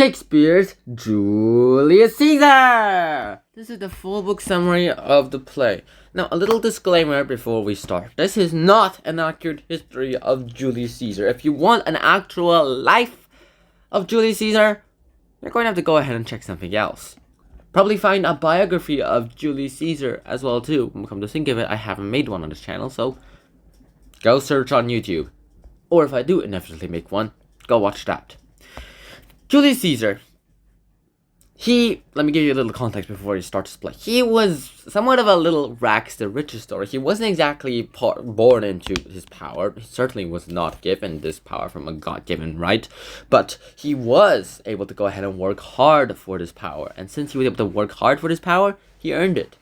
Shakespeare's Julius Caesar! This is the full book summary of the play. Now, a little disclaimer before we start. This is not an accurate history of Julius Caesar. If you want an actual life of Julius Caesar, you're going to have to go ahead and check something else. Probably find a biography of Julius Caesar as well too. Come to think of it, I haven't made one on this channel, so go search on YouTube. Or if I do inevitably make one, go watch that. Julius Caesar. Let me give you a little context before you start this play. He was somewhat of a little rags to riches story. He wasn't exactly born into his power. He certainly was not given this power from a God-given right. But he was able to go ahead and work hard for this power. And since he was able to work hard for this power, he earned it.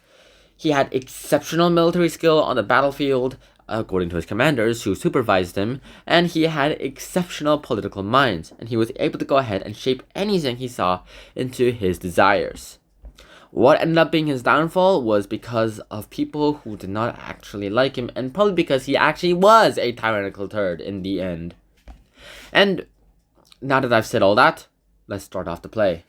He had exceptional military skill on the battlefield, according to his commanders who supervised him, and he had exceptional political minds, and he was able to go ahead and shape anything he saw into his desires. What ended up being his downfall was because of people who did not actually like him, and probably because he actually was a tyrannical turd in the end. And now that I've said all that, let's start off the play.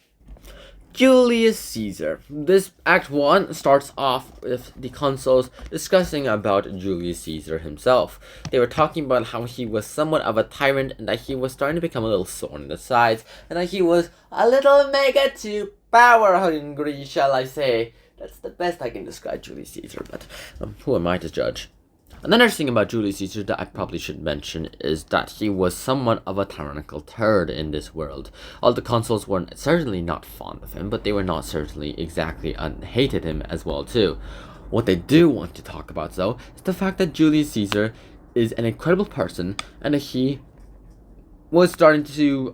Julius Caesar. This Act 1 starts off with the consuls discussing about Julius Caesar himself. They were talking about how he was somewhat of a tyrant and that he was starting to become a little thorn in the sides and that he was a little mega too power hungry, shall I say. That's the best I can describe Julius Caesar, but who am I to judge? Another thing about Julius Caesar that I probably should mention is that he was somewhat of a tyrannical turd in this world. All the consuls were certainly not fond of him, but they were not certainly exactly hated him as well too. What they do want to talk about though is the fact that Julius Caesar is an incredible person and that he was starting to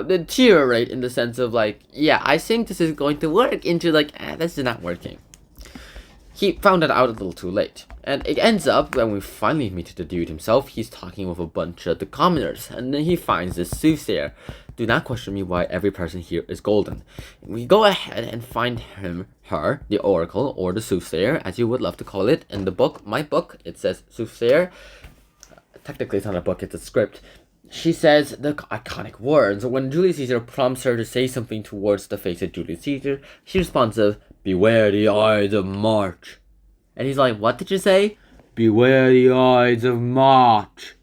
deteriorate in the sense of like, yeah, I think this is going to work, into like, this is not working. He found that out a little too late. And it ends up, when we finally meet the dude himself, he's talking with a bunch of the commoners. And then he finds this soothsayer. Do not question me why every person here is golden. We go ahead and find her, the oracle, or the soothsayer, as you would love to call it. In the book, my book, it says soothsayer. Technically, it's not a book, it's a script. She says the iconic words. When Julius Caesar prompts her to say something towards the face of Julius Caesar, she responds of, "Beware the Ides of March." And he's like, what did you say? "Beware the Ides of March."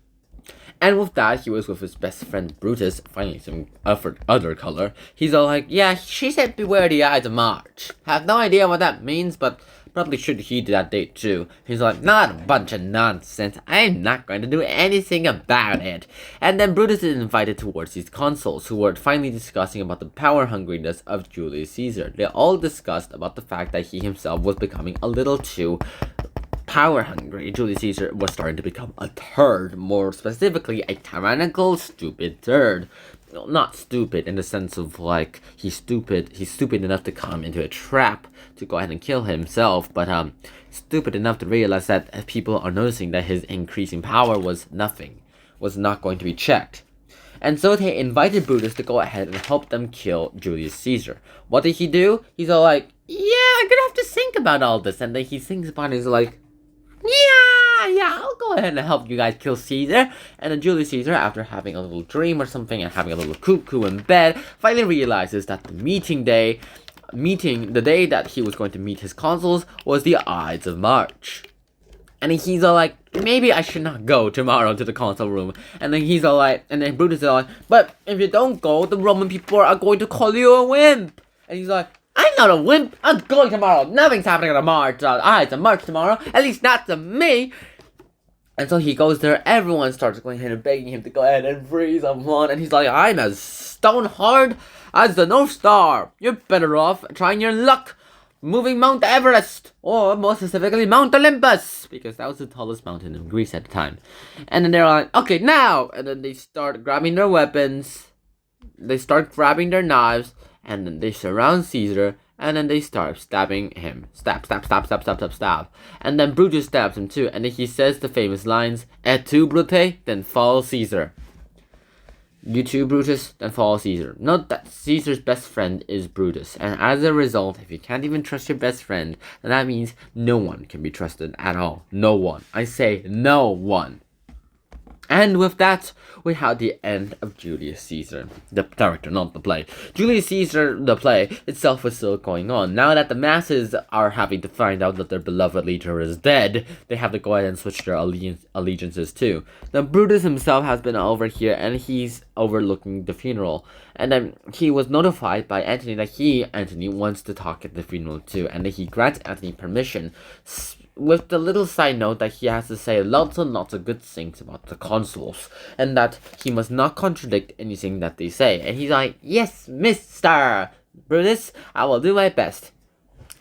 And with that, he was with his best friend Brutus, finally some other color. He's all like, yeah, she said beware the Ides of March. Have no idea what that means, but probably should heed that date too. He's like, not a bunch of nonsense. I'm not going to do anything about it. And then Brutus is invited towards these consuls who were finally discussing about the power hungriness of Julius Caesar. They all discussed about the fact that he himself was becoming a little too power hungry. Julius Caesar was starting to become a turd, more specifically a tyrannical, stupid turd. Well, not stupid in the sense of like he's stupid enough to come into a trap to go ahead and kill himself, but stupid enough to realize that people are noticing that his increasing power was not going to be checked. And so they invited Brutus to go ahead and help them kill Julius Caesar. What did he do? He's all like, yeah, I'm gonna have to think about all this. And then he thinks about it and he's like, yeah, I'll go ahead and help you guys kill Caesar. And then Julius Caesar, after having a little dream or something and having a little cuckoo in bed, finally realizes that the day that he was going to meet his consuls was the Ides of March. And he's all like, maybe I should not go tomorrow to the consul room. And then he's all like, and then Brutus is all like, but if you don't go, the Roman people are going to call you a wimp. And he's like, I'm not a wimp. I'm going tomorrow. Nothing's happening on the Ides of March tomorrow. At least not to me. And so he goes there. Everyone starts going ahead and begging him to go ahead and free someone. And he's like, I'm as stone hard as the North Star. You're better off trying your luck moving Mount Everest, or more specifically Mount Olympus, because that was the tallest mountain in Greece at the time. And then they're like, okay, now. And then they start grabbing their weapons. They start grabbing their knives. And then they surround Caesar, and then they start stabbing him. Stab. And then Brutus stabs him too, and then he says the famous lines, Et tu, Brute, then fall Caesar. You too, Brutus, then fall Caesar. Note that Caesar's best friend is Brutus, and as a result, if you can't even trust your best friend, then that means no one can be trusted at all. No one. I say no one. And with that, we have the end of Julius Caesar. The character, not the play. Julius Caesar, the play, itself was still going on. Now that the masses are having to find out that their beloved leader is dead, they have to go ahead and switch their allegiances too. Now, Brutus himself has been over here, and he's overlooking the funeral. And then he was notified by Antony that Antony, wants to talk at the funeral too, and that he grants Antony permission, with the little side note that he has to say lots and lots of good things about the consuls, and that he must not contradict anything that they say. And he's like, yes, Mr. Brutus, I will do my best.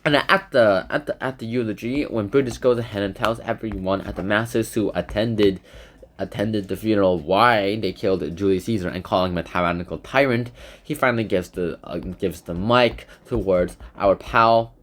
And at the eulogy, when Brutus goes ahead and tells everyone at the masses who attended the funeral why they killed Julius Caesar and calling him a tyrannical tyrant, he finally gives the mic towards our pal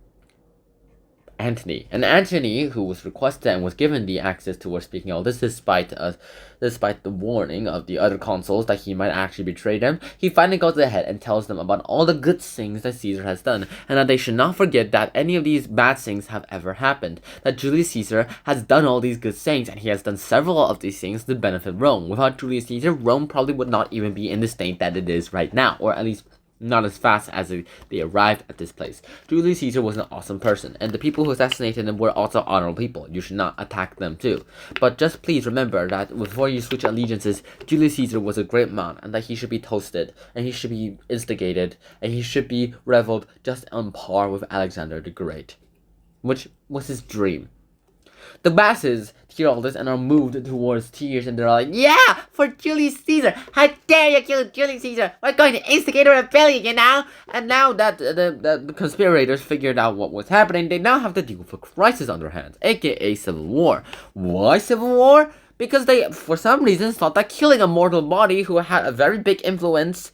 Antony. And Antony, who was requested and was given the access towards speaking all this despite the warning of the other consuls that he might actually betray them, he finally goes ahead and tells them about all the good things that Caesar has done, and that they should not forget that any of these bad things have ever happened. That Julius Caesar has done all these good things, and he has done several of these things to benefit Rome. Without Julius Caesar, Rome probably would not even be in the state that it is right now, or at least not as fast as they arrived at this place. Julius Caesar was an awesome person, and the people who assassinated him were also honorable people. You should not attack them too. But just please remember that before you switch allegiances, Julius Caesar was a great man, and that he should be toasted, and he should be instigated, and he should be reveled just on par with Alexander the Great, which was his dream. The masses hear all this and are moved towards tears, and they're like, yeah, for Julius Caesar! How dare you kill Julius Caesar! We're going to instigate a rebellion, you know? And now that the conspirators figured out what was happening, they now have to deal with a crisis on their hands, aka civil war. Why civil war? Because they, for some reason, thought that killing a mortal body who had a very big influence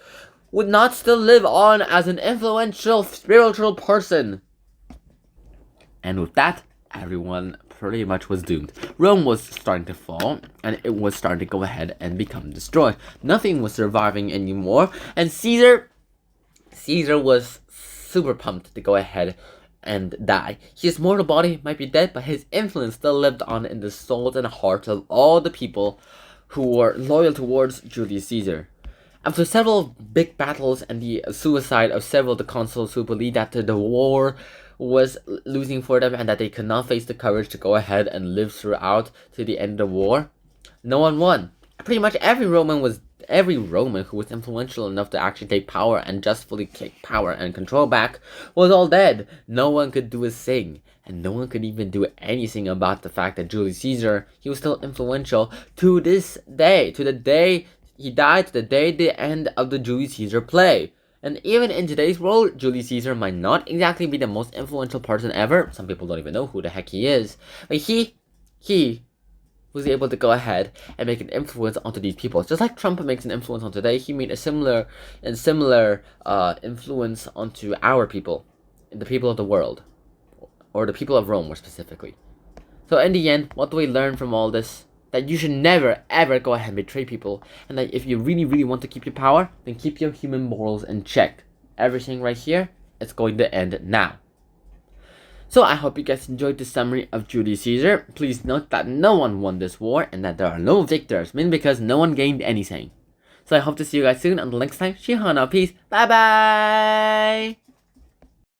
would not still live on as an influential spiritual person. And with that, everyone pretty much was doomed. Rome was starting to fall, and it was starting to go ahead and become destroyed. Nothing was surviving anymore, and Caesar was super pumped to go ahead and die. His mortal body might be dead, but his influence still lived on in the souls and hearts of all the people who were loyal towards Julius Caesar. After several big battles and the suicide of several of the consuls who believed that the war was losing for them and that they could not face the courage to go ahead and live throughout to the end of the war, no one won. Pretty much every Roman who was influential enough to actually take power and justly take power and control back was all dead. No one could do a thing, and no one could even do anything about the fact that Julius Caesar, he was still influential to this day, to the day he died, to the end of the Julius Caesar play. And even in today's world, Julius Caesar might not exactly be the most influential person ever. Some people don't even know who the heck he is. But he was able to go ahead and make an influence onto these people. Just like Trump makes an influence on today, he made a similar influence onto our people, the people of the world, or the people of Rome more specifically. So in the end, what do we learn from all this? That you should never, ever go ahead and betray people. And that if you really, really want to keep your power, then keep your human morals in check. Everything right here is going to end now. So I hope you guys enjoyed this summary of Julius Caesar. Please note that no one won this war and that there are no victors, mainly because no one gained anything. So I hope to see you guys soon. Until next time, Shihana, peace. Bye bye!